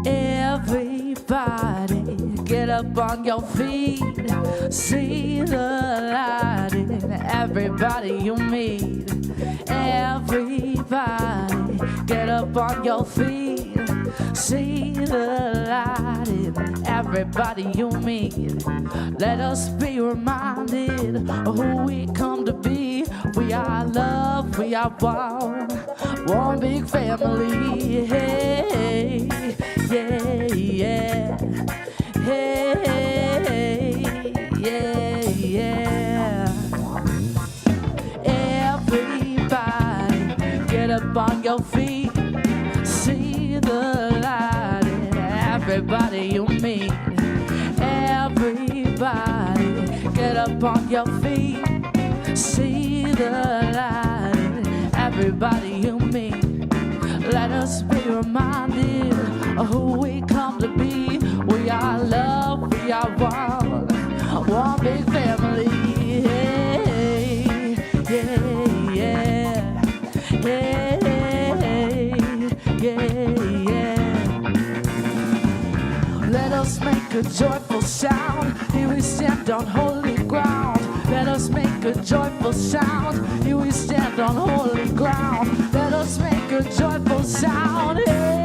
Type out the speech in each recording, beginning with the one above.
Everybody, get up on your feet. See the light in everybody you meet. Everybody, get up on your feet. See the light in everybody you meet. Let us be reminded of who we come to be. We are love, we are one big family. Hey, yeah, yeah. Hey, yeah, yeah. Everybody, get up on your feet. See the light in everybody you meet. Everybody, get up on your feet. See the light in everybody you meet. Let us be reminded of who we come to be. We are love, we are one big family. Hey, yeah, yeah, hey, yeah, yeah. Let us make a joyful sound. Here we stand on holy ground. Let us make a joyful sound. Here we stand on holy ground. Let us make a joyful sound. Hey.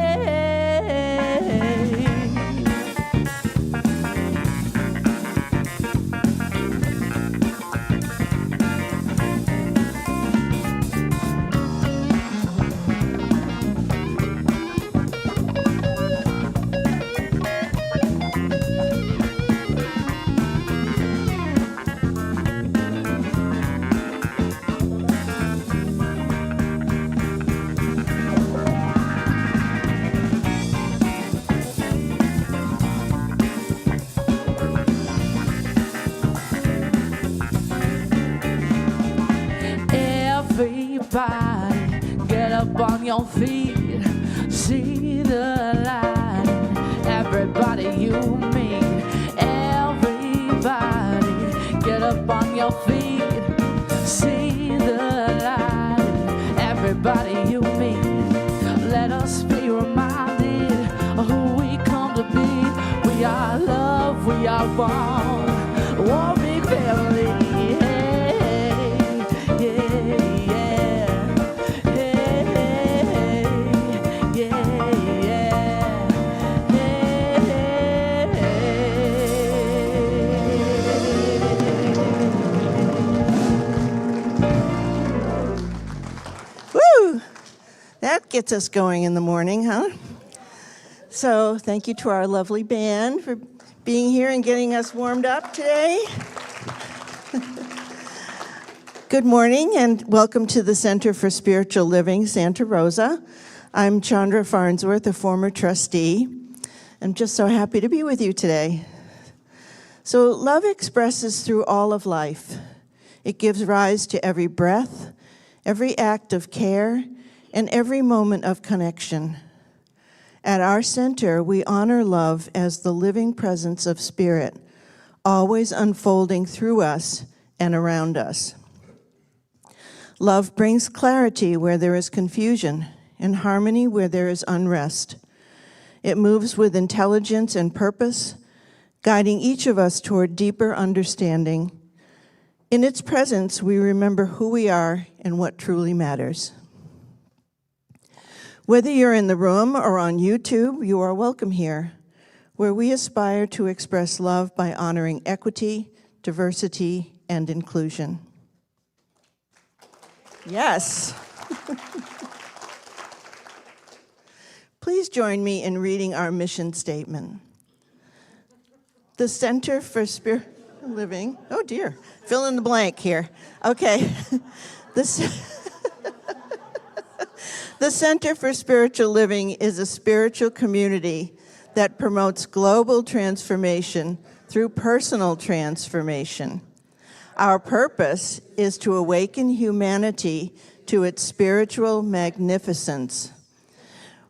Everybody, get up on your feet. See the light in everybody you meet. Everybody, get up on your feet. See the light in everybody you meet. Let us be reminded of who we come to be. We are love, we are one big family. That gets us going in the morning, huh? So thank you to our lovely band for being here and getting us warmed up today. Good morning and welcome to the Center for Spiritual Living, Santa Rosa. I'm Chandra Farnsworth, a former trustee. I'm just so happy to be with you today. So love expresses through all of life. It gives rise to every breath, every act of care, and every moment of connection. At our center, we honor love as the living presence of spirit, always unfolding through us and around us. Love brings clarity where there is confusion and harmony where there is unrest. It moves with intelligence and purpose, guiding each of us toward deeper understanding. In its presence, we remember who we are and what truly matters. Whether you're in the room or on YouTube, you are welcome here, where we aspire to express love by honoring equity, diversity, and inclusion. Yes. Please join me in reading our mission statement. The Center for Spiritual Living, oh dear, fill in the blank here. Okay. The Center for Spiritual Living is a spiritual community that promotes global transformation through personal transformation. Our purpose is to awaken humanity to its spiritual magnificence.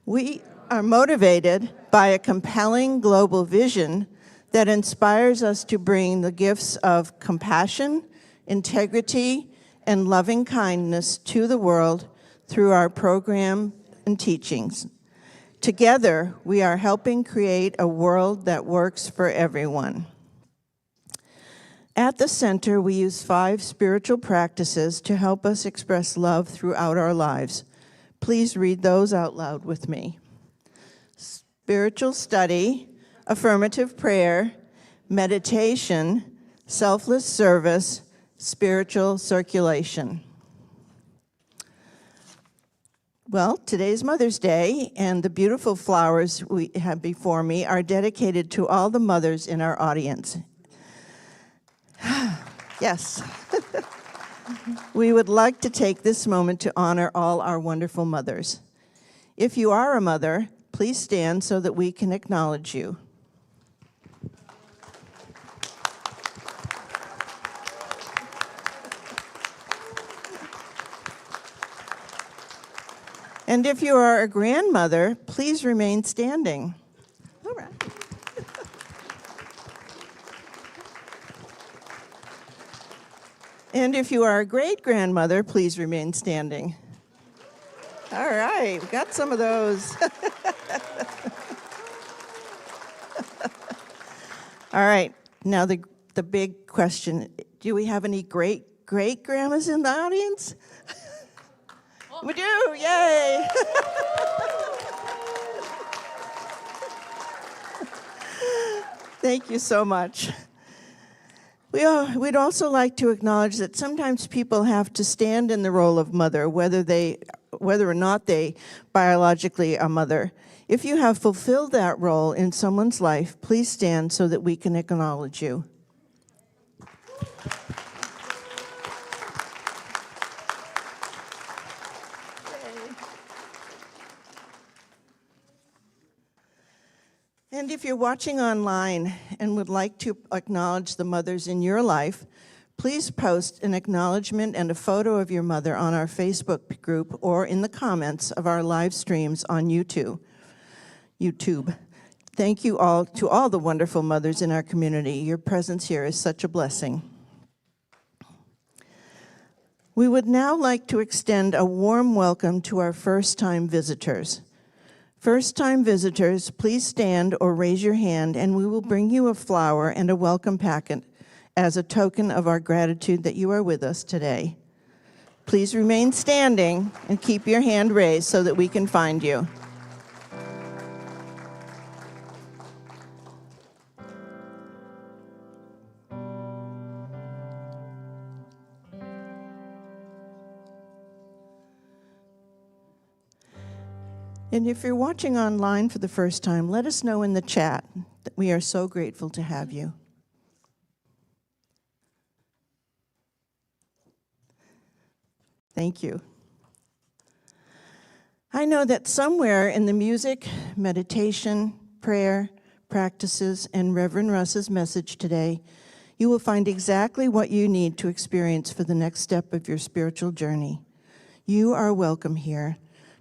We are motivated by a compelling global vision that inspires us to bring the gifts of compassion, integrity, and loving kindness to the world through our program and teachings. Together, we are helping create a world that works for everyone. At the center, we use 5 spiritual practices to help us express love throughout our lives. Please read those out loud with me. Spiritual study, affirmative prayer, meditation, selfless service, spiritual circulation. Well, today's Mother's Day, and the beautiful flowers we have before me are dedicated to all the mothers in our audience. Yes. We would like to take this moment to honor all our wonderful mothers. If you are a mother, please stand so that we can acknowledge you. And if you are a grandmother, please remain standing. All right. And if you are a great-grandmother, please remain standing. All right, we got some of those. All right, now the big question. Do we have any great-grandmas in the audience? We do, yay! Thank you so much. We'd also like to acknowledge that sometimes people have to stand in the role of mother, whether or not they biologically are mother. If you have fulfilled that role in someone's life, please stand so that we can acknowledge you. And if you're watching online and would like to acknowledge the mothers in your life, please post an acknowledgement and a photo of your mother on our Facebook group or in the comments of our live streams on YouTube. Thank you all to all the wonderful mothers in our community. Your presence here is such a blessing. We would now like to extend a warm welcome to our first-time visitors. First-time visitors, please stand or raise your hand, and we will bring you a flower and a welcome packet as a token of our gratitude that you are with us today. Please remain standing and keep your hand raised so that we can find you. And if you're watching online for the first time, let us know in the chat that we are so grateful to have you. Thank you. I know that somewhere in the music, meditation, prayer, practices, and Reverend Russ's message today, you will find exactly what you need to experience for the next step of your spiritual journey. You are welcome here.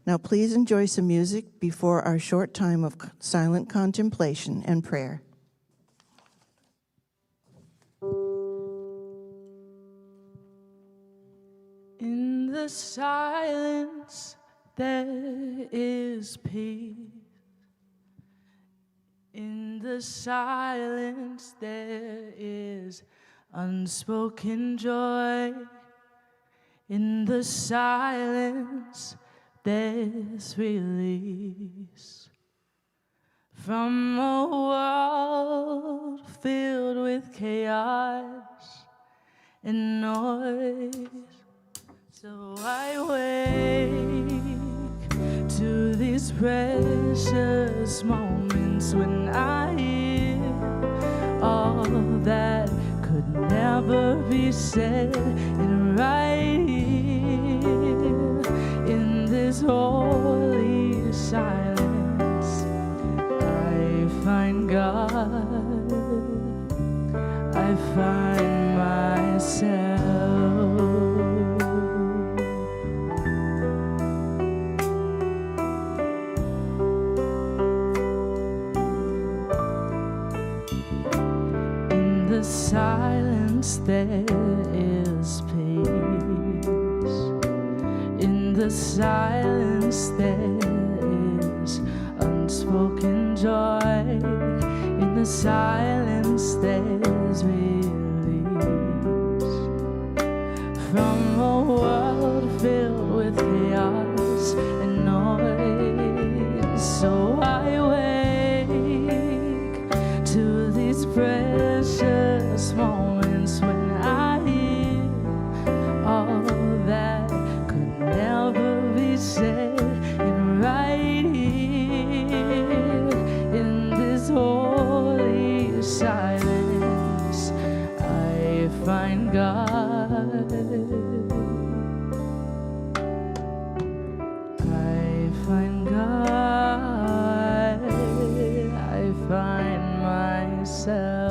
Now please enjoy some music before our short time of silent contemplation and prayer. In the silence, there is peace. In the silence, there is unspoken joy. In the silence, there's release from a world filled with chaos and noise. So I wake to these precious moments when I hear all that could never be said and right here in this holy silence. I find God, I find myself. In the silence there is peace. In the silence there is unspoken joy. In the silence there's release from a world filled with chaos and noise. So I wake to these precious moments when I hear all that could never be said, and right here in this holy silence I find God. I find God. I find myself.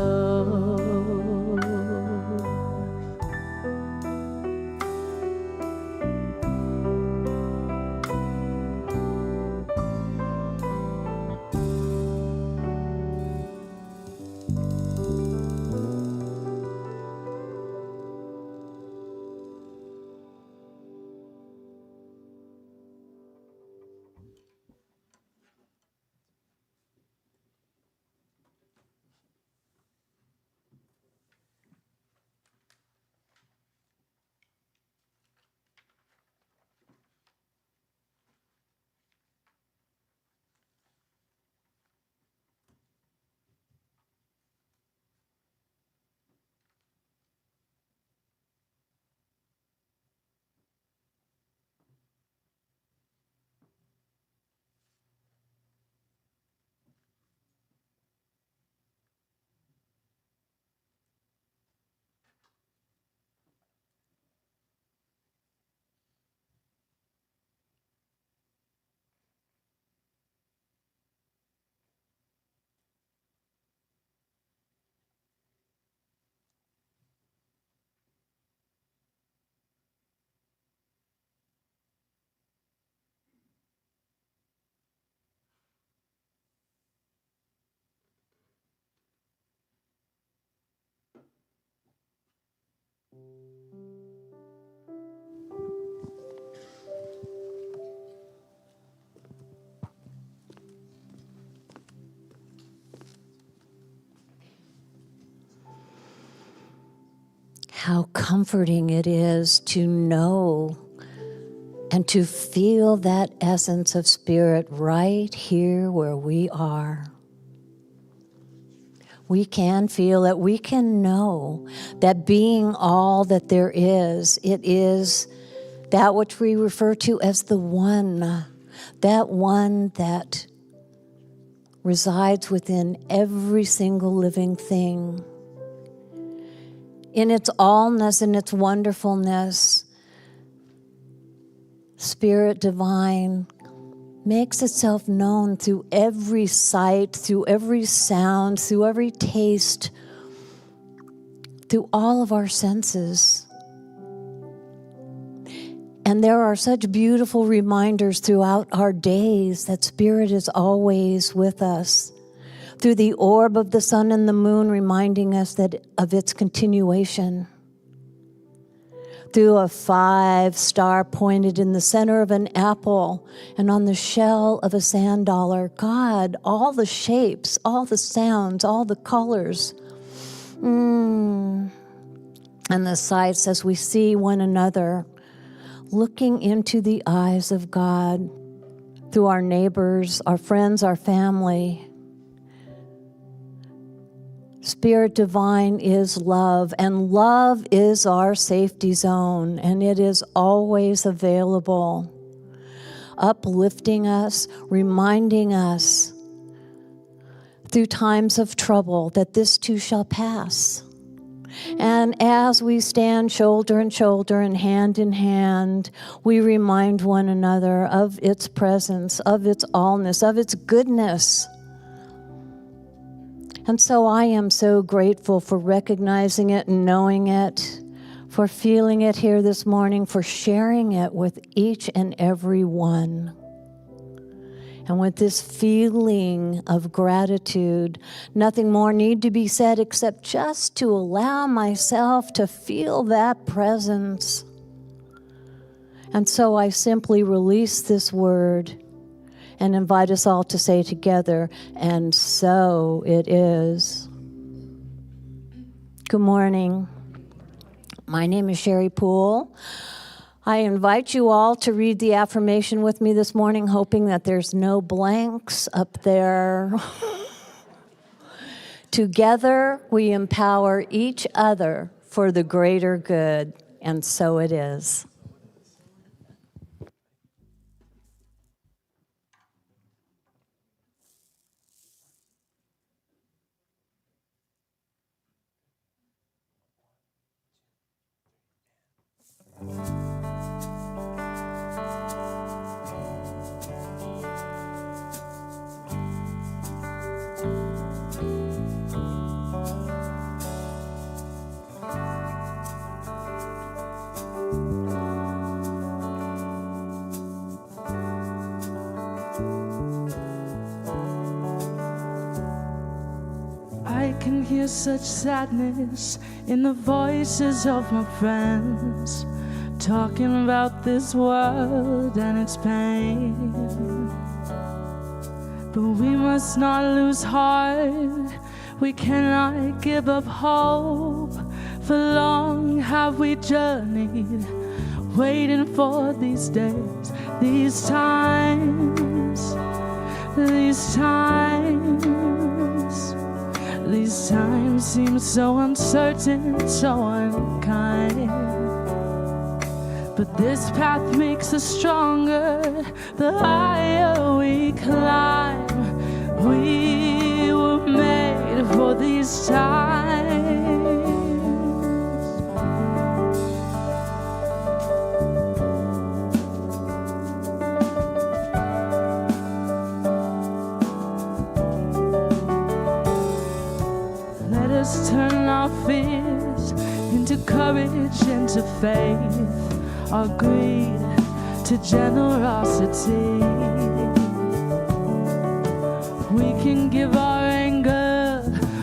How comforting it is to know and to feel that essence of spirit right here where we are. We can feel it. We can know that being all that there is, it is that which we refer to as the one, that one that resides within every single living thing. In its allness and its wonderfulness, Spirit Divine makes itself known through every sight, through every sound, through every taste, through all of our senses. And there are such beautiful reminders throughout our days that Spirit is always with us. Through the orb of the sun and the moon reminding us that of its continuation. Through a 5-star pointed in the center of an apple and on the shell of a sand dollar. God, all the shapes, all the sounds, all the colors. And the sights as we see one another looking into the eyes of God through our neighbors, our friends, our family. Spirit Divine is love, and love is our safety zone, and it is always available, uplifting us, reminding us through times of trouble that this too shall pass. And as we stand shoulder and shoulder and hand in hand, we remind one another of its presence, of its allness, of its goodness. And so I am so grateful for recognizing it and knowing it, for feeling it here this morning, for sharing it with each and every one. And with this feeling of gratitude, nothing more need to be said except just to allow myself to feel that presence And so I simply release this word and invite us all to say together, and so it is. Good morning. My name is Sherry Poole. I invite you all to read the affirmation with me this morning, hoping that there's no blanks up there. Together, we empower each other for the greater good, and so it is. I can hear such sadness in the voices of my friends, talking about this world and its pain. But we must not lose heart, we cannot give up hope. For long have we journeyed, waiting for these days, these times. These times seem so uncertain, so unkind. But this path makes us stronger, the higher we climb. We were made for these times. Let us turn our fears into courage, into faith, our greed to generosity. We can give our anger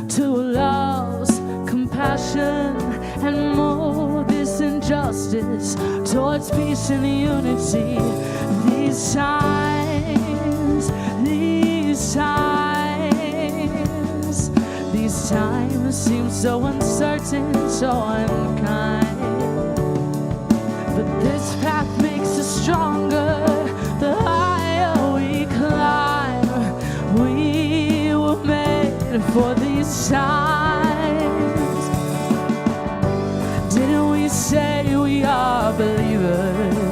to love's compassion and move this injustice towards peace and unity. These times seem so uncertain, so unkind. But this path makes us stronger, the higher we climb. We were made for these times. Didn't we say we are believers?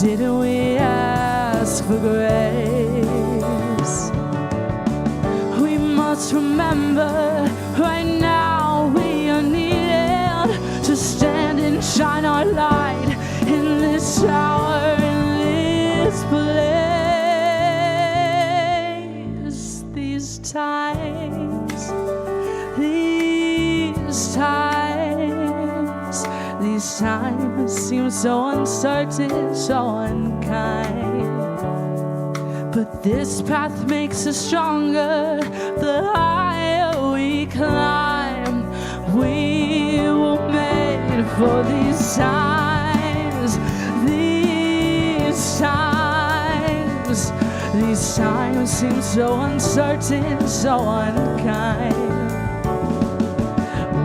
Didn't we ask for grace? We must remember right now we are needed to stand and shine our light in this hour, in this place. These times seem so uncertain, so unkind. But this path makes us stronger, the higher we climb. We were made for these times. These times seem so uncertain, so unkind.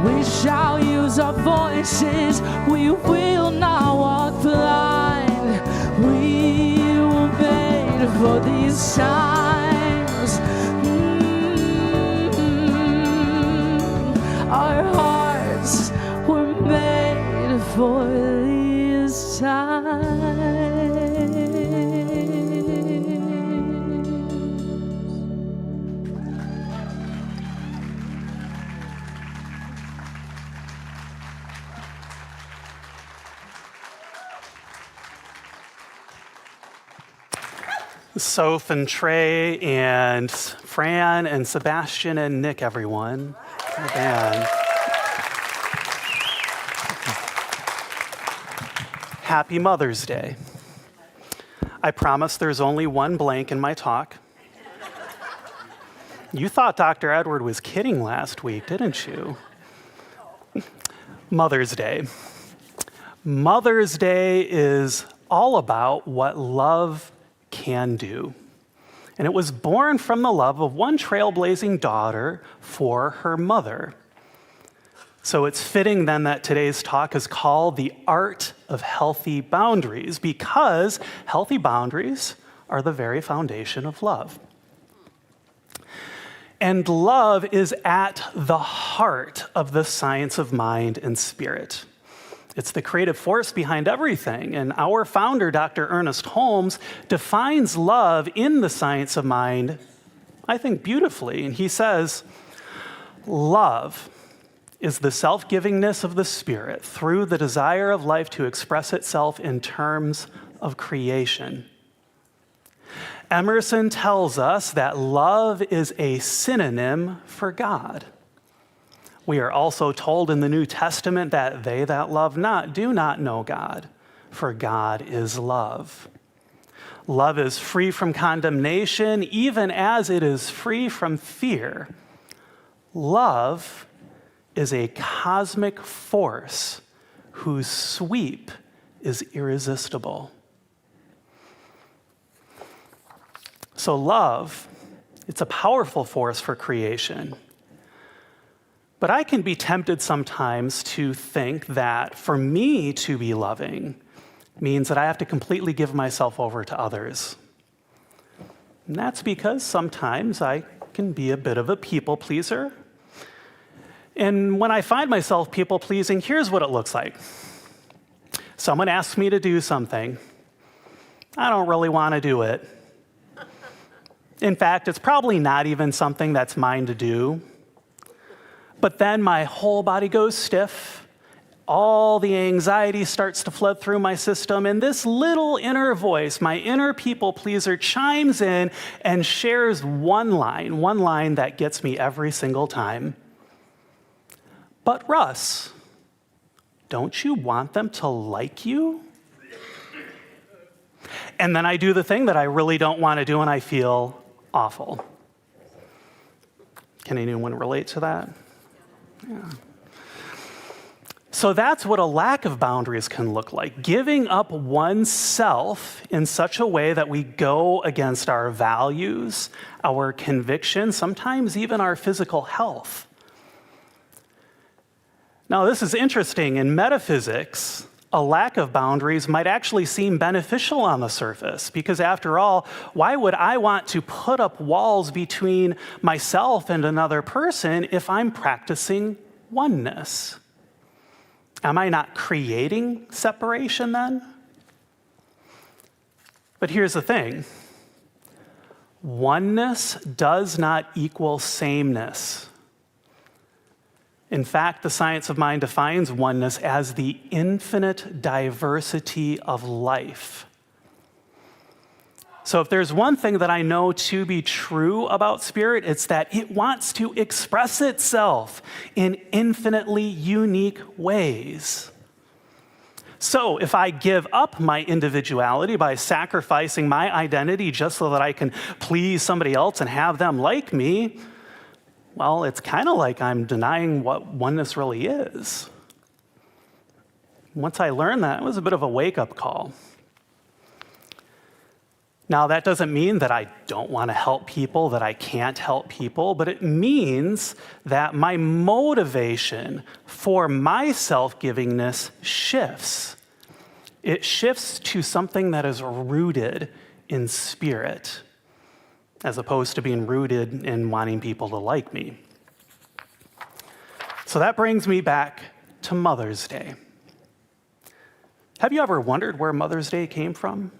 We shall use our voices, we will not walk blind. We were made for these times. Our hearts were made for these times. Soph and Trey and Fran and Sebastian and Nick, everyone. Man. Happy Mother's Day. I promise there's only one blank in my talk. You thought Dr. Edward was kidding last week, didn't you? Mother's Day. Mother's Day is all about what love can do. And it was born from the love of one trailblazing daughter for her mother. So it's fitting then that today's talk is called The Art of Healthy Boundaries, because healthy boundaries are the very foundation of love. And love is at the heart of the science of mind and spirit. It's the creative force behind everything. And our founder, Dr. Ernest Holmes, defines love in the science of mind, I think, beautifully. And he says, love is the self-givingness of the spirit through the desire of life to express itself in terms of creation. Emerson tells us that love is a synonym for God. We are also told in the New Testament that they that love not do not know God, for God is love. Love is free from condemnation, even as it is free from fear. Love is a cosmic force whose sweep is irresistible. So love, it's a powerful force for creation. But I can be tempted sometimes to think that for me to be loving means that I have to completely give myself over to others. And that's because sometimes I can be a bit of a people pleaser. And when I find myself people pleasing, here's what it looks like. Someone asks me to do something. I don't really want to do it. In fact, it's probably not even something that's mine to do. But then my whole body goes stiff. All the anxiety starts to flood through my system. And this little inner voice, my inner people pleaser, chimes in and shares one line that gets me every single time. But Russ, don't you want them to like you? And then I do the thing that I really don't want to do and I feel awful. Can anyone relate to that? Yeah. So that's what a lack of boundaries can look like. Giving up oneself in such a way that we go against our values, our convictions, sometimes even our physical health. Now, this is interesting. In metaphysics, a lack of boundaries might actually seem beneficial on the surface, because after all, why would I want to put up walls between myself and another person if I'm practicing oneness? Am I not creating separation then? But here's the thing. Oneness does not equal sameness. In fact, the science of mind defines oneness as the infinite diversity of life. So if there's one thing that I know to be true about spirit, it's that it wants to express itself in infinitely unique ways. So if I give up my individuality by sacrificing my identity just so that I can please somebody else and have them like me, well, it's kind of like I'm denying what oneness really is. Once I learned that, it was a bit of a wake-up call. Now, that doesn't mean that I don't want to help people, that I can't help people, but it means that my motivation for my self-givingness shifts. It shifts to something that is rooted in spirit, as opposed to being rooted in wanting people to like me. So that brings me back to Mother's Day. Have you ever wondered where Mother's Day came from?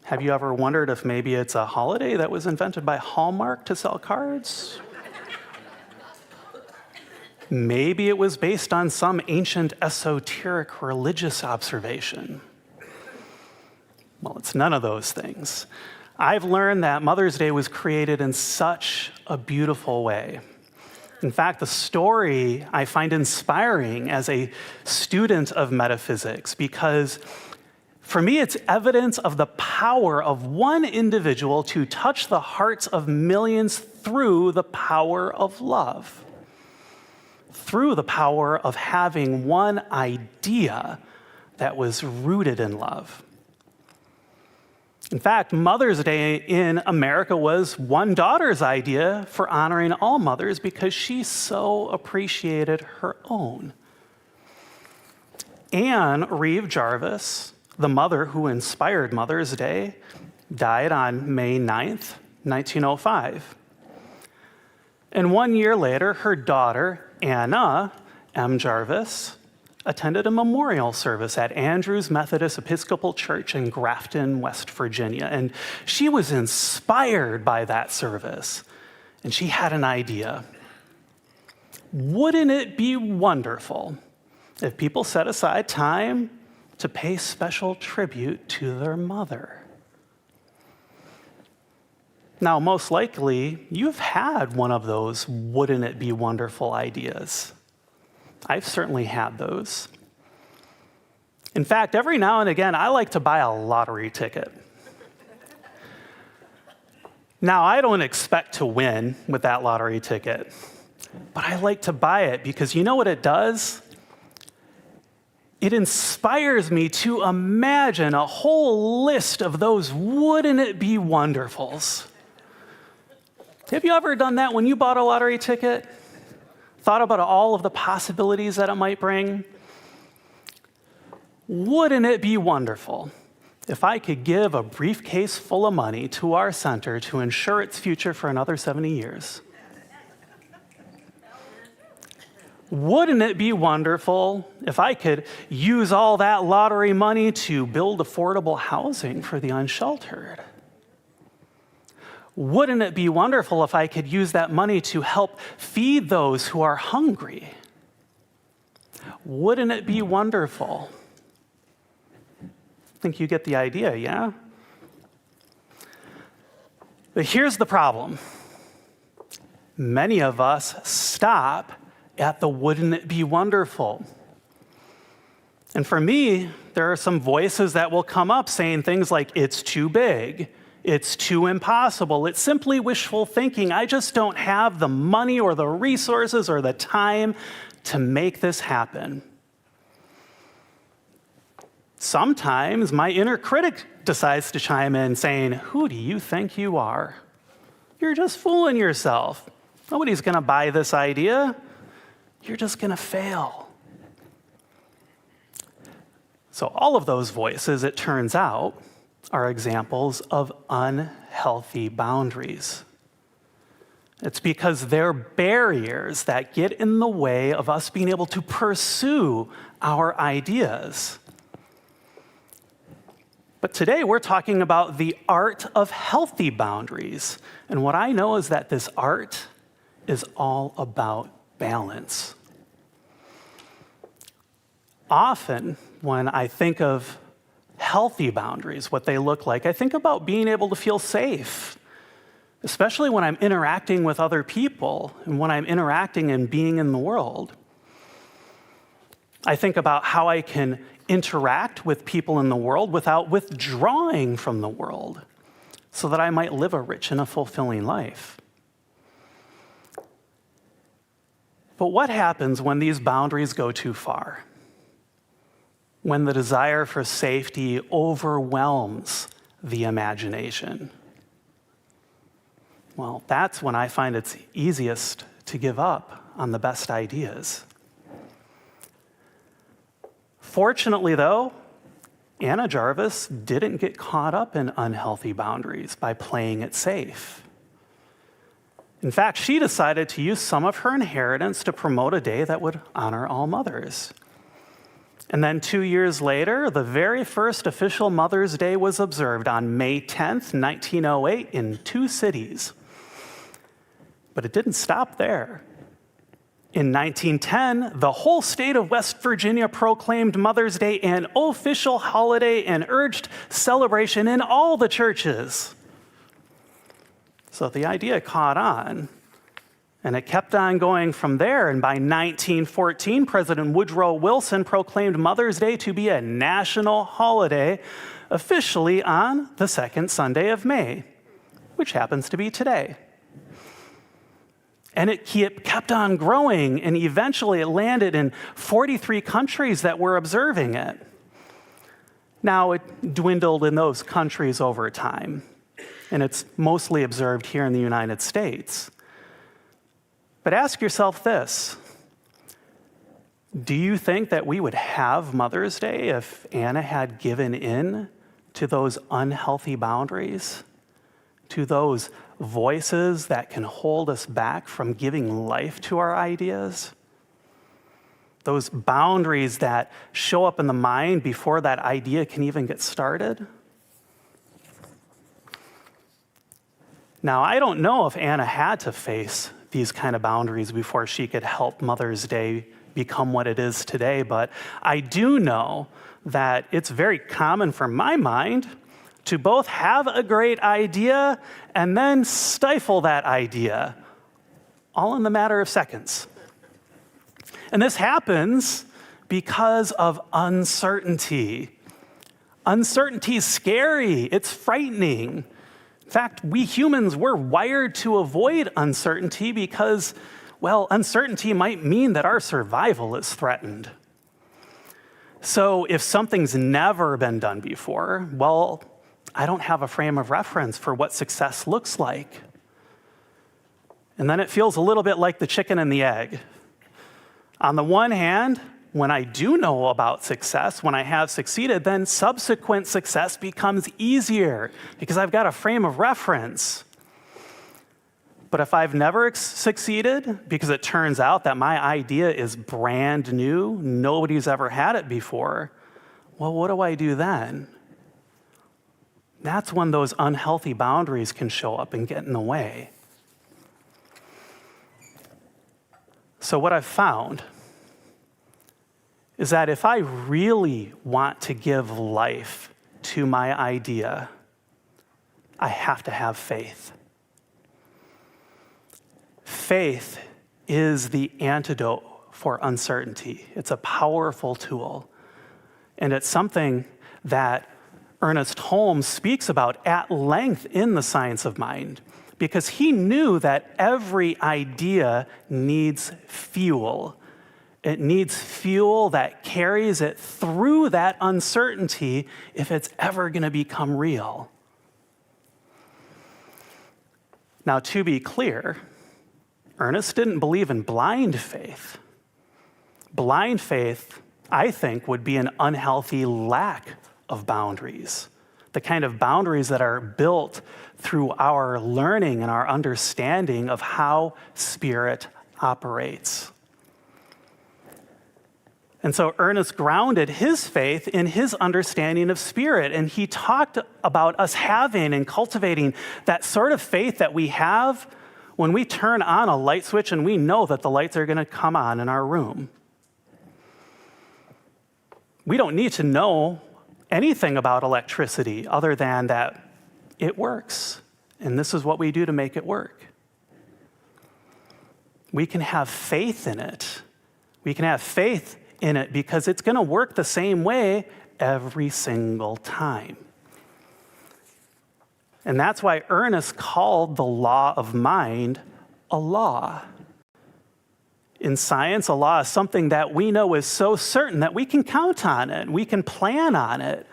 Have you ever wondered if maybe it's a holiday that was invented by Hallmark to sell cards? Maybe it was based on some ancient esoteric religious observation. Well, it's none of those things. I've learned that Mother's Day was created in such a beautiful way. In fact, the story I find inspiring as a student of metaphysics, because for me, it's evidence of the power of one individual to touch the hearts of millions through the power of love. through the power of having one idea that was rooted in love. In fact, Mother's Day in America was one daughter's idea for honoring all mothers because she so appreciated her own. Anne Reeve Jarvis, the mother who inspired Mother's Day, died on May 9th, 1905. And 1 year later, her daughter, Anna M. Jarvis, attended a memorial service at Andrews Methodist Episcopal Church in Grafton, West Virginia. And she was inspired by that service. And she had an idea. Wouldn't it be wonderful if people set aside time to pay special tribute to their mother? Now, most likely, you've had one of those wouldn't it be wonderful ideas. I've certainly had those. In fact, every now and again, I like to buy a lottery ticket. Now, I don't expect to win with that lottery ticket, but I like to buy it because you know what it does? It inspires me to imagine a whole list of those wouldn't it be wonderfuls. Have you ever done that when you bought a lottery ticket? Thought about all of the possibilities that it might bring? Wouldn't it be wonderful if I could give a briefcase full of money to our center to ensure its future for another 70 years? Wouldn't it be wonderful if I could use all that lottery money to build affordable housing for the unsheltered? Wouldn't it be wonderful if I could use that money to help feed those who are hungry? Wouldn't it be wonderful? I think you get the idea, yeah? But here's the problem. Many of us stop at the wouldn't it be wonderful. And for me, there are some voices that will come up saying things like, it's too big. It's too impossible. It's simply wishful thinking. I just don't have the money or the resources or the time to make this happen. Sometimes my inner critic decides to chime in saying, who do you think you are? You're just fooling yourself. Nobody's going to buy this idea. You're just going to fail. So all of those voices, it turns out, are examples of unhealthy boundaries. It's because they're barriers that get in the way of us being able to pursue our ideas. But today we're talking about the art of healthy boundaries. And what I know is that this art is all about balance. Often when I think of healthy boundaries, what they look like, I think about being able to feel safe, especially when I'm interacting with other people and when I'm interacting and being in the world. I think about how I can interact with people in the world without withdrawing from the world so that I might live a rich and a fulfilling life. But what happens when these boundaries go too far? When the desire for safety overwhelms the imagination? Well, that's when I find it's easiest to give up on the best ideas. Fortunately, though, Anna Jarvis didn't get caught up in unhealthy boundaries by playing it safe. In fact, she decided to use some of her inheritance to promote a day that would honor all mothers. And then 2 years later, the very first official Mother's Day was observed on May 10th, 1908 in 2 cities. But it didn't stop there. In 1910, the whole state of West Virginia proclaimed Mother's Day an official holiday and urged celebration in all the churches. So the idea caught on, and it kept on going from there. And by 1914, President Woodrow Wilson proclaimed Mother's Day to be a national holiday, officially on the second Sunday of May, which happens to be today. And it kept on growing, and eventually it landed in 43 countries that were observing it. Now, it dwindled in those countries over time, and it's mostly observed here in the United States. But ask yourself this: do you think that we would have Mother's Day if Anna had given in to those unhealthy boundaries, to those voices that can hold us back from giving life to our ideas? Those boundaries that show up in the mind before that idea can even get started? Now, I don't know if Anna had to face these kind of boundaries before she could help Mother's Day become what it is today, but I do know that it's very common for my mind to both have a great idea and then stifle that idea, all in the matter of seconds. And this happens because of uncertainty. Uncertainty is scary, it's frightening. In fact, we humans, we're wired to avoid uncertainty because, well, uncertainty might mean that our survival is threatened. So if something's never been done before, well, I don't have a frame of reference for what success looks like. And then it feels a little bit like the chicken and the egg. On the one hand, when I do know about success, when I have succeeded, then subsequent success becomes easier because I've got a frame of reference. But if I've never succeeded, because it turns out that my idea is brand new, nobody's ever had it before, well, what do I do then? That's when those unhealthy boundaries can show up and get in the way. So what I've found is that if I really want to give life to my idea, I have to have faith. Faith is the antidote for uncertainty. It's a powerful tool. And it's something that Ernest Holmes speaks about at length in The Science of Mind, because he knew that every idea needs fuel. It needs fuel that carries it through that uncertainty if it's ever going to become real. Now, to be clear, Ernest didn't believe in blind faith. Blind faith, I think, would be an unhealthy lack of boundaries, the kind of boundaries that are built through our learning and our understanding of how spirit operates. And so Ernest grounded his faith in his understanding of spirit, and he talked about us having and cultivating that sort of faith that we have when we turn on a light switch and we know that the lights are going to come on in our room. We don't need to know anything about electricity other than that it works, and this is what we do to make it work. We can have faith in it. We can have faith in it because it's going to work the same way every single time. And that's why Ernest called the law of mind a law. In science, a law is something that we know is so certain that we can count on it, we can plan on it.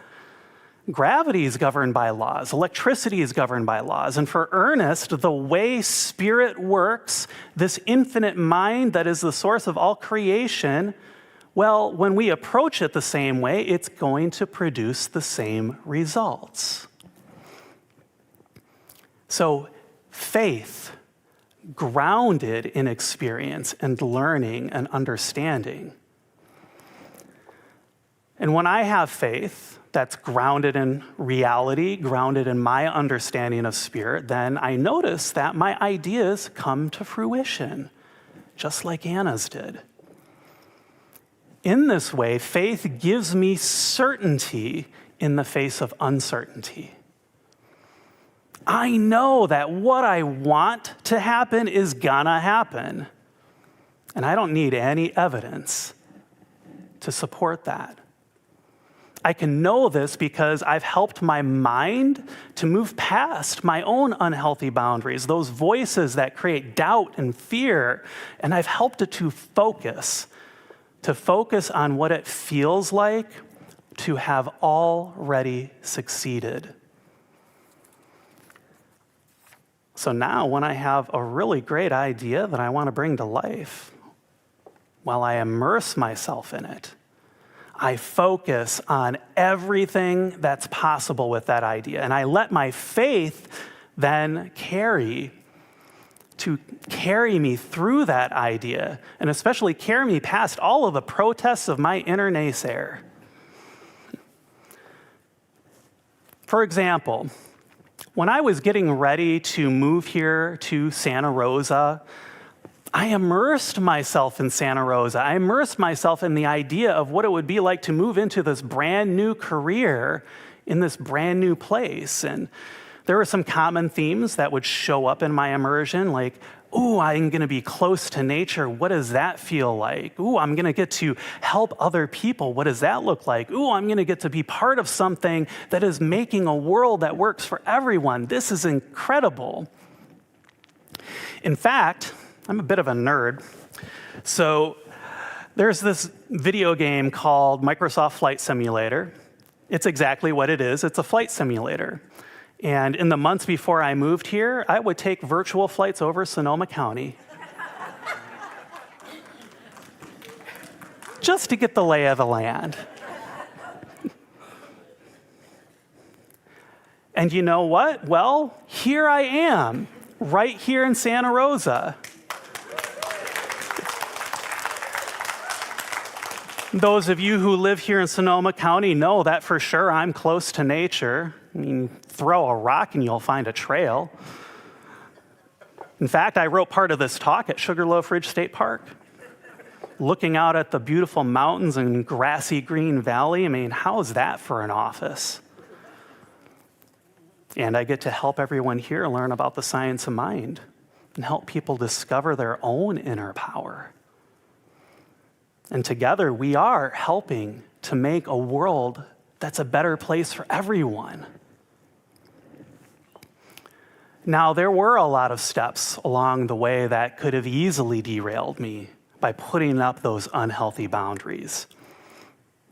Gravity is governed by laws, electricity is governed by laws. And for Ernest, the way spirit works, this infinite mind that is the source of all creation, well, when we approach it the same way, it's going to produce the same results. So faith, grounded in experience and learning and understanding. And when I have faith that's grounded in reality, grounded in my understanding of spirit, then I notice that my ideas come to fruition, just like Anna's did. In this way, faith gives me certainty in the face of uncertainty. I know that what I want to happen is gonna happen, and I don't need any evidence to support that. I can know this because I've helped my mind to move past my own unhealthy boundaries, those voices that create doubt and fear, and I've helped it to focus on what it feels like to have already succeeded. So now when I have a really great idea that I want to bring to life, while I immerse myself in it, I focus on everything that's possible with that idea. And I let my faith then carry me through that idea, and especially carry me past all of the protests of my inner naysayer. For example, when I was getting ready to move here to Santa Rosa, I immersed myself in Santa Rosa. I immersed myself in the idea of what it would be like to move into this brand new career in this brand new place. And there were some common themes that would show up in my immersion, like, ooh, I'm going to be close to nature. What does that feel like? Ooh, I'm going to get to help other people. What does that look like? Ooh, I'm going to get to be part of something that is making a world that works for everyone. This is incredible. In fact, I'm a bit of a nerd. So there's this video game called Microsoft Flight Simulator. It's exactly what it is. It's a flight simulator. And in the months before I moved here, I would take virtual flights over Sonoma County just to get the lay of the land. And you know what? Well, here I am, right here in Santa Rosa. Those of you who live here in Sonoma County know that for sure I'm close to nature. I mean, throw a rock and you'll find a trail. In fact, I wrote part of this talk at Sugarloaf Ridge State Park, looking out at the beautiful mountains and grassy green valley. I mean, how is that for an office? And I get to help everyone here learn about the science of mind and help people discover their own inner power. And together, we are helping to make a world that's a better place for everyone. Now, there were a lot of steps along the way that could have easily derailed me by putting up those unhealthy boundaries.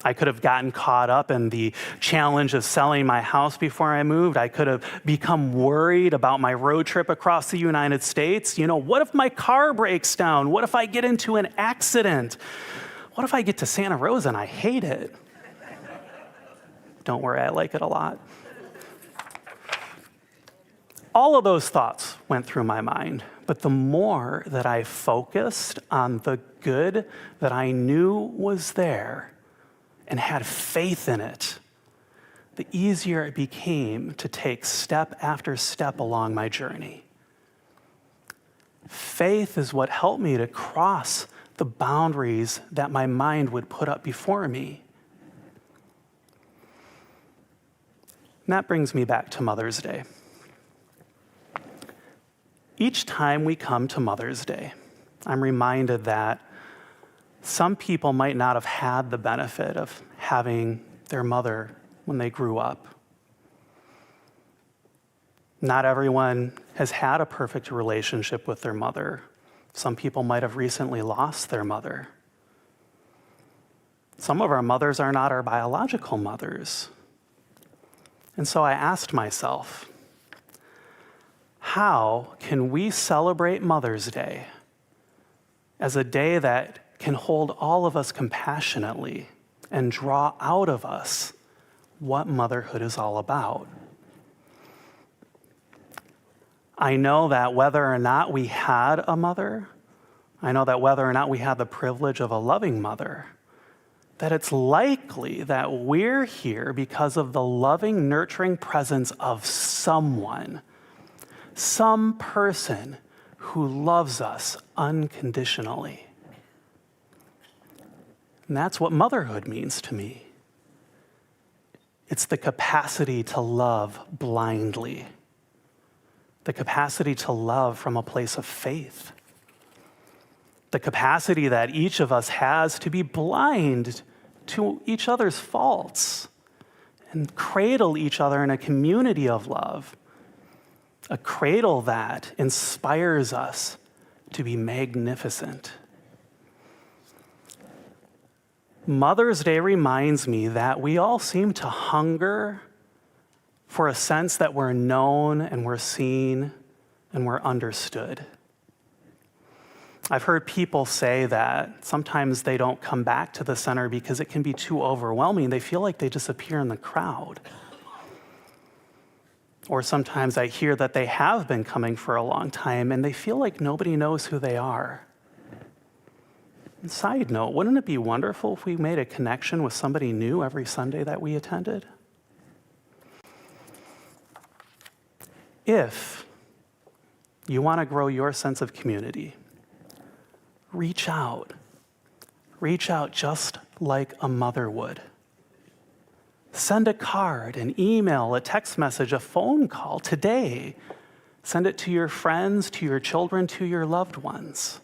I could have gotten caught up in the challenge of selling my house before I moved. I could have become worried about my road trip across the United States. You know, what if my car breaks down? What if I get into an accident? What if I get to Santa Rosa and I hate it? Don't worry, I like it a lot. All of those thoughts went through my mind, but the more that I focused on the good that I knew was there and had faith in it, the easier it became to take step after step along my journey. Faith is what helped me to cross the boundaries that my mind would put up before me. And that brings me back to Mother's Day. Each time we come to Mother's Day, I'm reminded that some people might not have had the benefit of having their mother when they grew up. Not everyone has had a perfect relationship with their mother. Some people might have recently lost their mother. Some of our mothers are not our biological mothers. And so I asked myself, how can we celebrate Mother's Day as a day that can hold all of us compassionately and draw out of us what motherhood is all about? I know that whether or not we had a mother, I know that whether or not we had the privilege of a loving mother, that it's likely that we're here because of the loving, nurturing presence of someone, some person who loves us unconditionally. And that's what motherhood means to me. It's the capacity to love blindly, the capacity to love from a place of faith, the capacity that each of us has to be blind to each other's faults and cradle each other in a community of love, a cradle that inspires us to be magnificent. Mother's Day reminds me that we all seem to hunger for a sense that we're known and we're seen and we're understood. I've heard people say that sometimes they don't come back to the center because it can be too overwhelming. They feel like they disappear in the crowd. Or sometimes I hear that they have been coming for a long time and they feel like nobody knows who they are. And side note, wouldn't it be wonderful if we made a connection with somebody new every Sunday that we attended? If you want to grow your sense of community, reach out. Reach out just like a mother would. Send a card, an email, a text message, a phone call today. Send it to your friends, to your children, to your loved ones.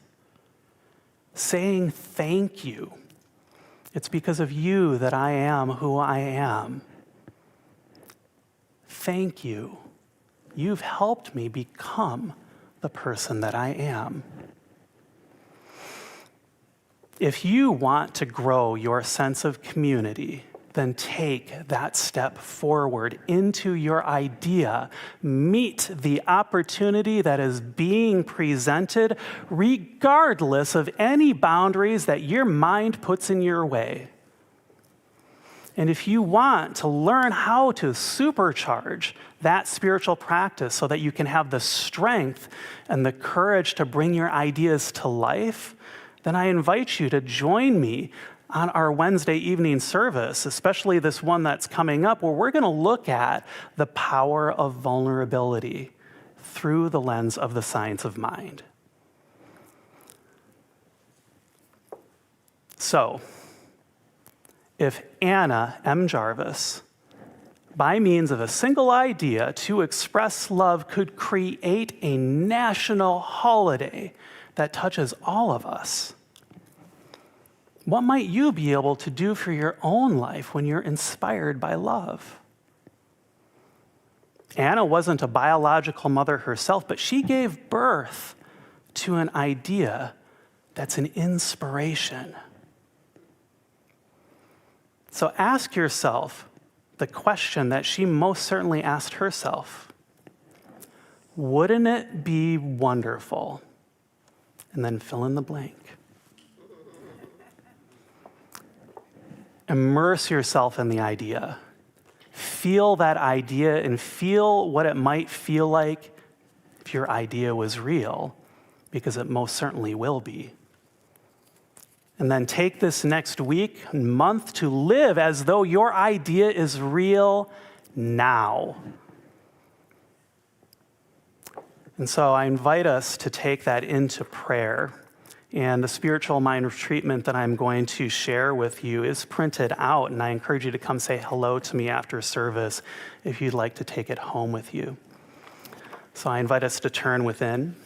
Saying thank you. It's because of you that I am who I am. Thank you. You've helped me become the person that I am. If you want to grow your sense of community, then take that step forward into your idea. Meet the opportunity that is being presented, regardless of any boundaries that your mind puts in your way. And if you want to learn how to supercharge that spiritual practice so that you can have the strength and the courage to bring your ideas to life, then I invite you to join me on our Wednesday evening service, especially this one that's coming up, where we're going to look at the power of vulnerability through the lens of the science of mind. So, if Anna M. Jarvis, by means of a single idea to express love, could create a national holiday that touches all of us, what might you be able to do for your own life when you're inspired by love? Anna wasn't a biological mother herself, but she gave birth to an idea that's an inspiration. So ask yourself the question that she most certainly asked herself. Wouldn't it be wonderful? And then fill in the blank. Immerse yourself in the idea. Feel that idea and feel what it might feel like if your idea was real, because it most certainly will be. And then take this next week and month to live as though your idea is real now. And so I invite us to take that into prayer. And the spiritual mind treatment that I'm going to share with you is printed out, and I encourage you to come say hello to me after service if you'd like to take it home with you. So I invite us to turn within.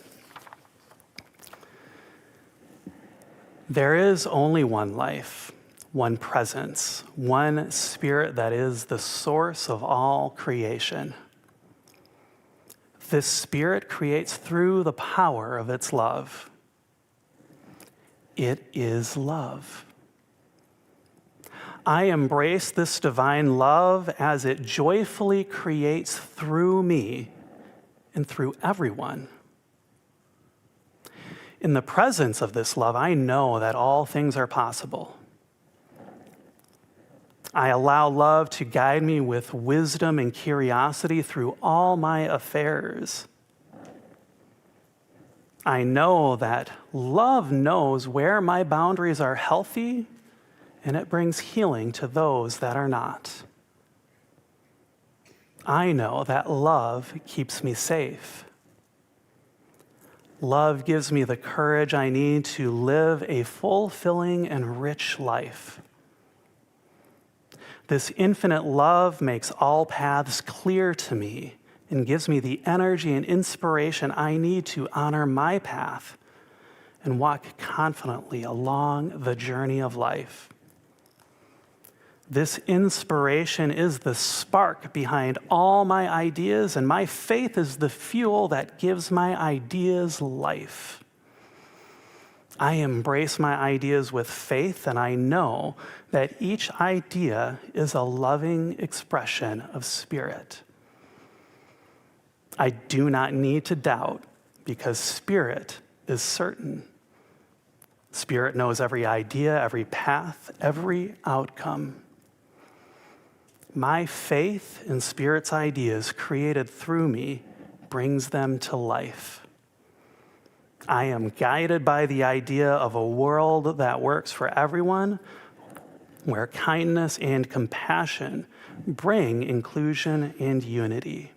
There is only one life, one presence, one spirit that is the source of all creation. This spirit creates through the power of its love. It is love. I embrace this divine love as it joyfully creates through me and through everyone. In the presence of this love, I know that all things are possible. I allow love to guide me with wisdom and curiosity through all my affairs. I know that love knows where my boundaries are healthy, and it brings healing to those that are not. I know that love keeps me safe. Love gives me the courage I need to live a fulfilling and rich life. This infinite love makes all paths clear to me and gives me the energy and inspiration I need to honor my path and walk confidently along the journey of life. This inspiration is the spark behind all my ideas, and my faith is the fuel that gives my ideas life. I embrace my ideas with faith, and I know that each idea is a loving expression of Spirit. I do not need to doubt because Spirit is certain. Spirit knows every idea, every path, every outcome. My faith in Spirit's ideas created through me brings them to life. I am guided by the idea of a world that works for everyone, where kindness and compassion bring inclusion and unity.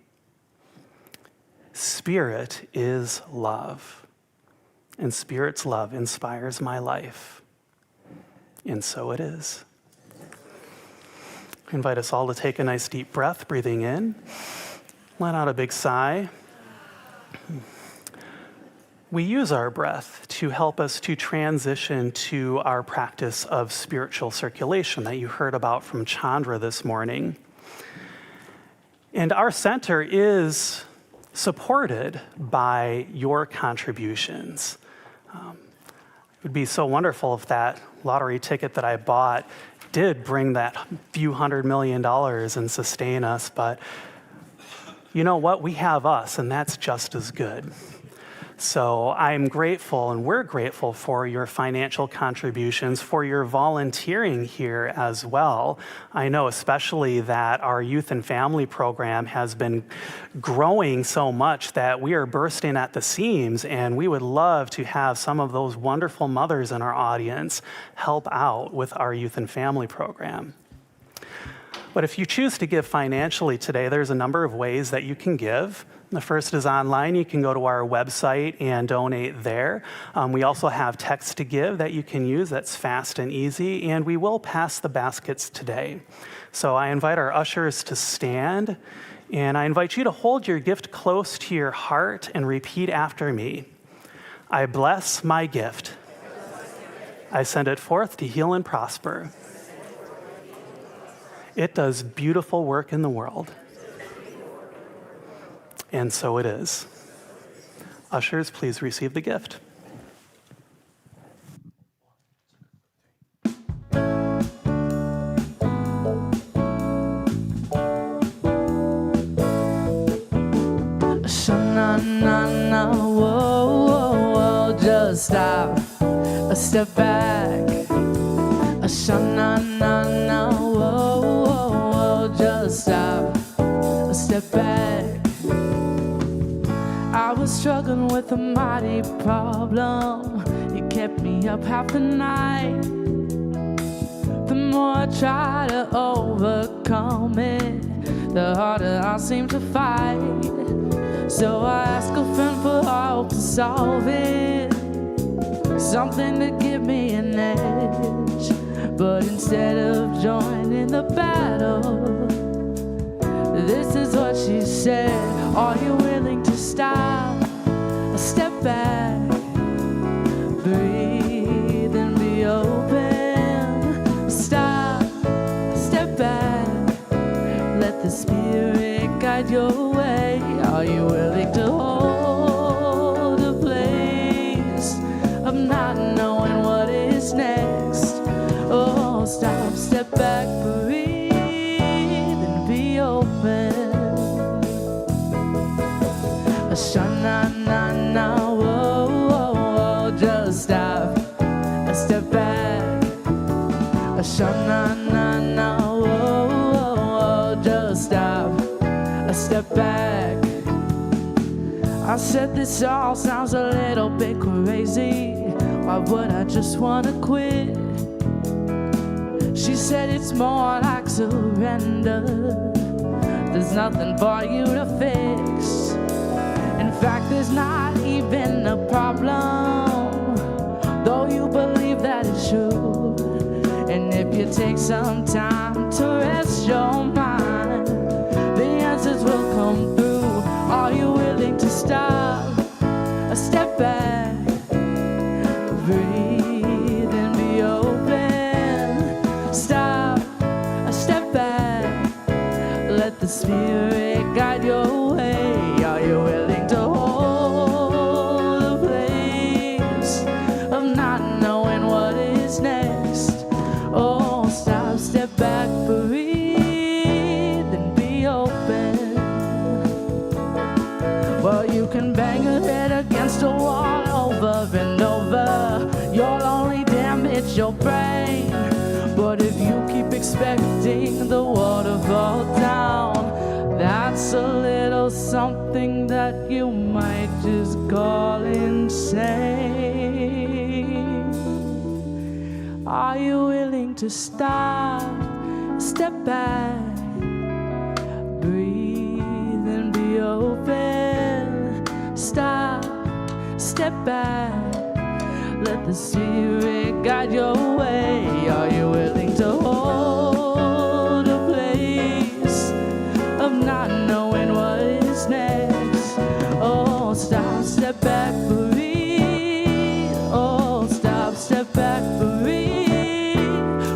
Spirit is love, and Spirit's love inspires my life, and so it is. I invite us all to take a nice deep breath, breathing in, let out a big sigh. We use our breath to help us to transition to our practice of spiritual circulation that you heard about from Chandra this morning. And our center is supported by your contributions. It would be so wonderful if that lottery ticket that I bought did bring that few $100 million and sustain us, but you know what? We have us, and that's just as good. So I'm grateful, and we're grateful for your financial contributions, for your volunteering here as well. I know especially that our youth and family program has been growing so much that we are bursting at the seams, and we would love to have some of those wonderful mothers in our audience help out with our youth and family program. But if you choose to give financially today, there's a number of ways that you can give. The first is online. You can go to our website and donate there. We also have text to give that you can use that's fast and easy, and we will pass the baskets today. So I invite our ushers to stand, and I invite you to hold your gift close to your heart and repeat after me. I bless my gift. I send it forth to heal and prosper. It does beautiful work in the world. And so it is. Ushers, please receive the gift. Sha-na-na-na, whoa, whoa, whoa, just stop, step back. Sha-na-na-na, whoa, whoa, whoa, just stop, step back. I was struggling with a mighty problem. It kept me up half the night. The more I try to overcome it, the harder I seem to fight. So I ask a friend for help to solve it, something to give me an edge. But instead of joining the battle, this is what she said: are you willing to stop, step back, breathe and be open? Stop, step back, let the Spirit guide your way. Are you willing to hold a place of not knowing what is next? Oh, stop, step back, breathe and be open. Sha-na-na-na, whoa, whoa, whoa, just stop, step back. Sha-na-na-na, whoa, whoa, whoa, just stop, step back. I said this all sounds a little bit crazy. Why would I just wanna quit? She said it's more like surrender. There's nothing for you to fix. In fact, there's not even a problem, though you believe that it's true. And if you take some time to rest your mind, the answers will come through. Are you willing to stop, step back, breathe and be open? Stop, Let the Spirit guide your way. Are you willing to hold the place of not knowing what is next? Oh, stop, step back, breathe, and be open. Well, you can bang your head against a wall over and over. You'll only damage your brain. But if you keep expecting the wall to fall down, that's a little something that you might just call insane. Are you willing to stop, step back, breathe and be open? Stop, step back, let the Spirit guide your way. Are you willing to hold a place of not knowing what is next? Oh, stop, step back, breathe. Oh, stop, step back, breathe.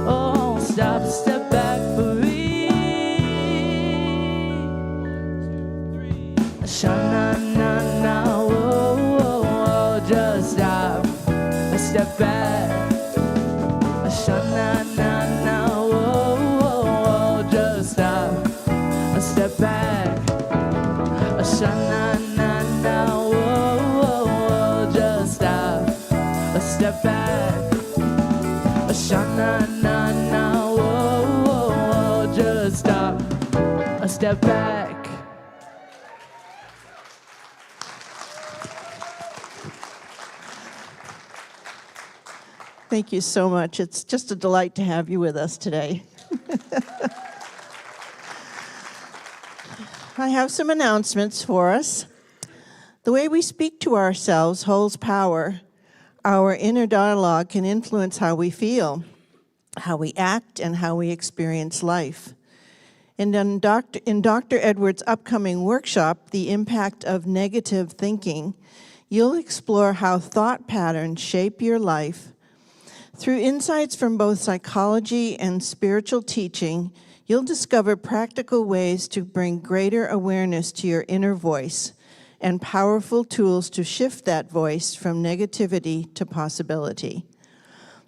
Oh, stop, step back, breathe. Sha-na-na-na, whoa, whoa, whoa, just stop. Step back, sha-na-na-na, whoa, whoa, whoa, just stop, step back, sha-na-na-na, whoa, whoa, whoa, just stop, step back, sha-na-na-na, whoa, whoa, whoa, just stop, step back. Thank you so much. It's just a delight to have you with us today. I have some announcements for us. The way we speak to ourselves holds power. Our inner dialogue can influence how we feel, how we act, and how we experience life. And in Dr. Edwards' upcoming workshop, The Impact of Negative Thinking, you'll explore how thought patterns shape your life. Through insights from both psychology and spiritual teaching, you'll discover practical ways to bring greater awareness to your inner voice and powerful tools to shift that voice from negativity to possibility.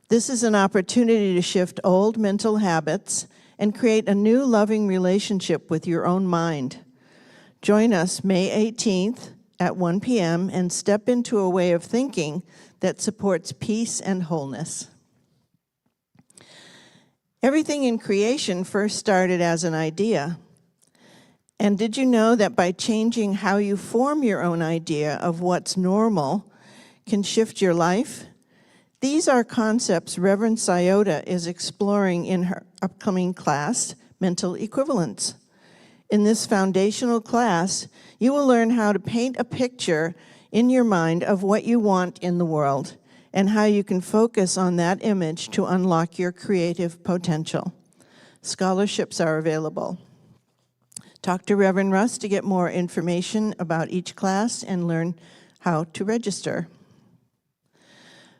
This is an opportunity to shift old mental habits and create a new loving relationship with your own mind. Join us May 18th at 1 p.m. and step into a way of thinking that supports peace and wholeness. Everything in creation first started as an idea. And did you know that by changing how you form your own idea of what's normal can shift your life? These are concepts Reverend Sayota is exploring in her upcoming class, Mental Equivalence. In this foundational class, you will learn how to paint a picture in your mind of what you want in the world and how you can focus on that image to unlock your creative potential. Scholarships are available. Talk to Reverend Russ to get more information about each class and learn how to register.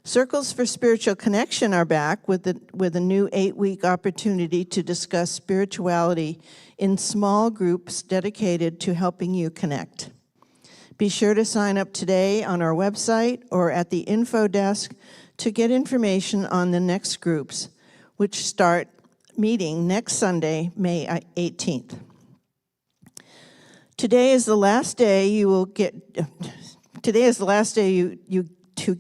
Circles for Spiritual Connection are back with a new 8-week opportunity to discuss spirituality in small groups dedicated to helping you connect. Be sure to sign up today on our website or at the info desk to get information on the next groups, which start meeting next Sunday, May 18th. Today is the last day you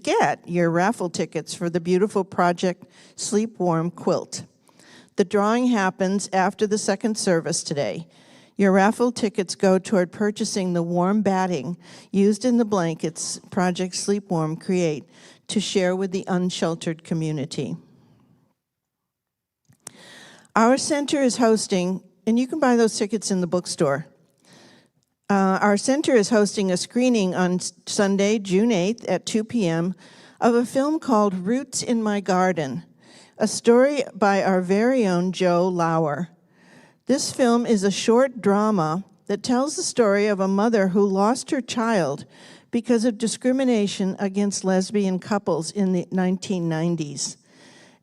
get your raffle tickets for the beautiful Project Sleep Warm quilt. The drawing happens after the second service today. Your raffle tickets go toward purchasing the warm batting used in the blankets Project Sleep Warm create to share with the unsheltered community. Our center is hosting, and you can buy those tickets in the bookstore. Our center is hosting a screening on Sunday, June 8th at 2 p.m. of a film called Roots in My Garden, a story by our very own Joe Lauer. This film is a short drama that tells the story of a mother who lost her child because of discrimination against lesbian couples in the 1990s.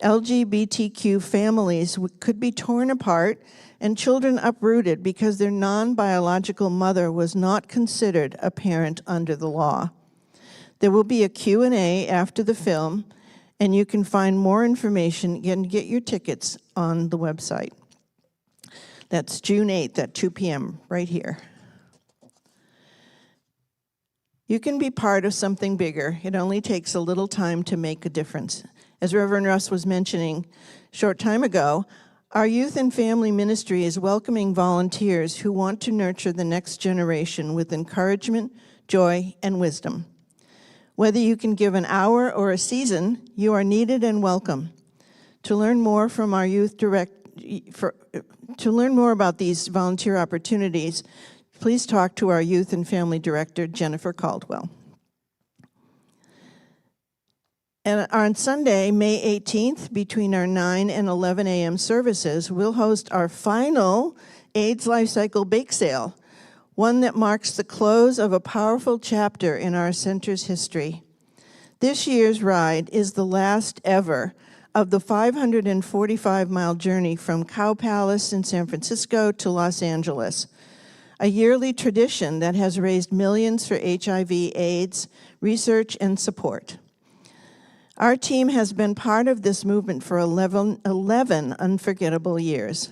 LGBTQ families could be torn apart and children uprooted because their non-biological mother was not considered a parent under the law. There will be a Q&A after the film, and you can find more information and get your tickets on the website. That's June 8th at 2 p.m. right here. You can be part of something bigger. It only takes a little time to make a difference. As Reverend Russ was mentioning a short time ago, our youth and family ministry is welcoming volunteers who want to nurture the next generation with encouragement, joy, and wisdom. Whether you can give an hour or a season, you are needed and welcome. To learn more from our to learn more about these volunteer opportunities, please talk to our Youth and Family Director, Jennifer Caldwell. And on Sunday, May 18th, between our 9 and 11 a.m. services, we'll host our final AIDS Life Cycle Bake Sale, one that marks the close of a powerful chapter in our center's history. This year's ride is the last ever of the 545-mile journey from Cow Palace in San Francisco to Los Angeles, a yearly tradition that has raised millions for HIV/AIDS research and support. Our team has been part of this movement for 11 unforgettable years.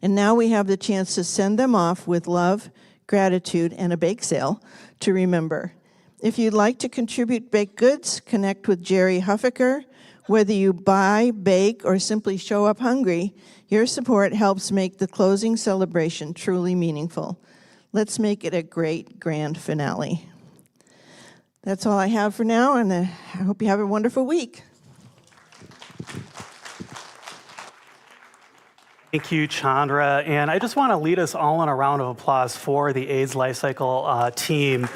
And now we have the chance to send them off with love, gratitude, and a bake sale to remember. If you'd like to contribute baked goods, connect with Jerry Huffaker. Whether you buy, bake, or simply show up hungry, your support helps make the closing celebration truly meaningful. Let's make it a great grand finale. That's all I have for now, and I hope you have a wonderful week. Thank you, Chandra. And I just want to lead us all in a round of applause for the AIDS Life Cycle team.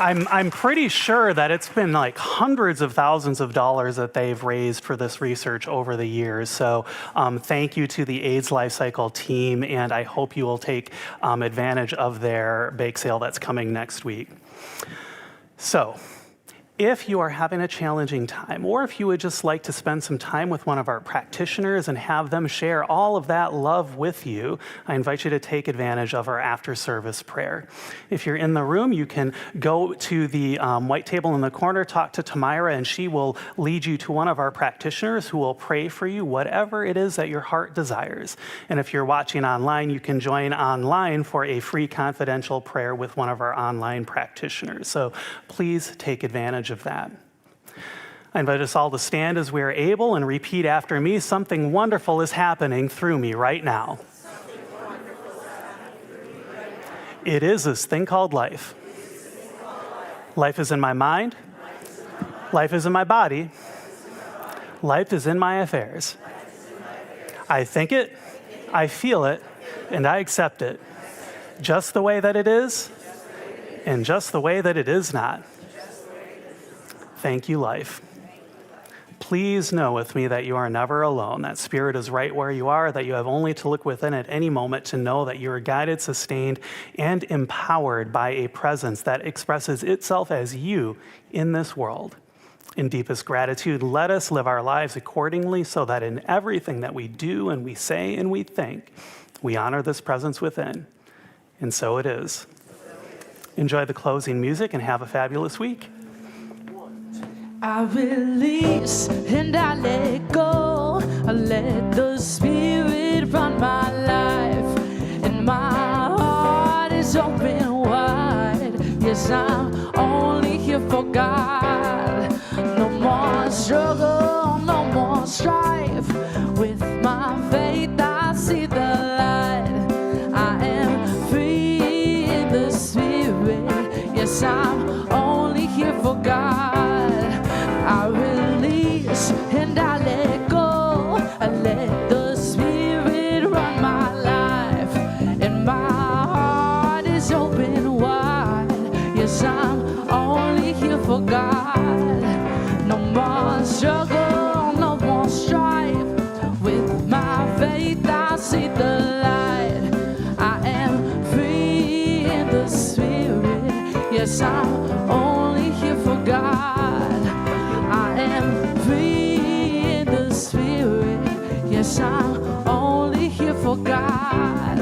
I'm pretty sure that it's been like hundreds of thousands of dollars that they've raised for this research over the years. So thank you to the AIDS Life Cycle team, and I hope you will take advantage of their bake sale that's coming next week. So, if you are having a challenging time, or if you would just like to spend some time with one of our practitioners and have them share all of that love with you, I invite you to take advantage of our after-service prayer. If you're in the room, you can go to the white table in the corner, talk to Tamira, and she will lead you to one of our practitioners who will pray for you, whatever it is that your heart desires. And if you're watching online, you can join online for a free confidential prayer with one of our online practitioners. So please take advantage of that. I invite us all to stand as we are able and repeat after me. Something wonderful is happening through me right now. It is this thing called life. Life is in my mind. Life is in my body. Life is in my affairs. I think it, I feel it, and I accept it. Just the way that it is, and just the way that it is not. Thank you, life. Please know with me that you are never alone, that Spirit is right where you are, that you have only to look within at any moment to know that you are guided, sustained, and empowered by a presence that expresses itself as you in this world. In deepest gratitude, let us live our lives accordingly so that in everything that we do and we say and we think, we honor this presence within. And so it is. Enjoy the closing music and have a fabulous week. I release and I let go. I let the Spirit run my life, and my heart is open wide. Yes, I'm only here for God. No more struggle, no more strife. With my faith, I see the light. I am free in the Spirit. Yes, I'm only here for God. I release and I let go. I let the Spirit run my life, and my heart is open wide. Yes, I'm only here for God. No more struggle, no more strife. With my faith, I see the light. I am free in the Spirit. Yes, I'm only here for God. I am free song only here for God.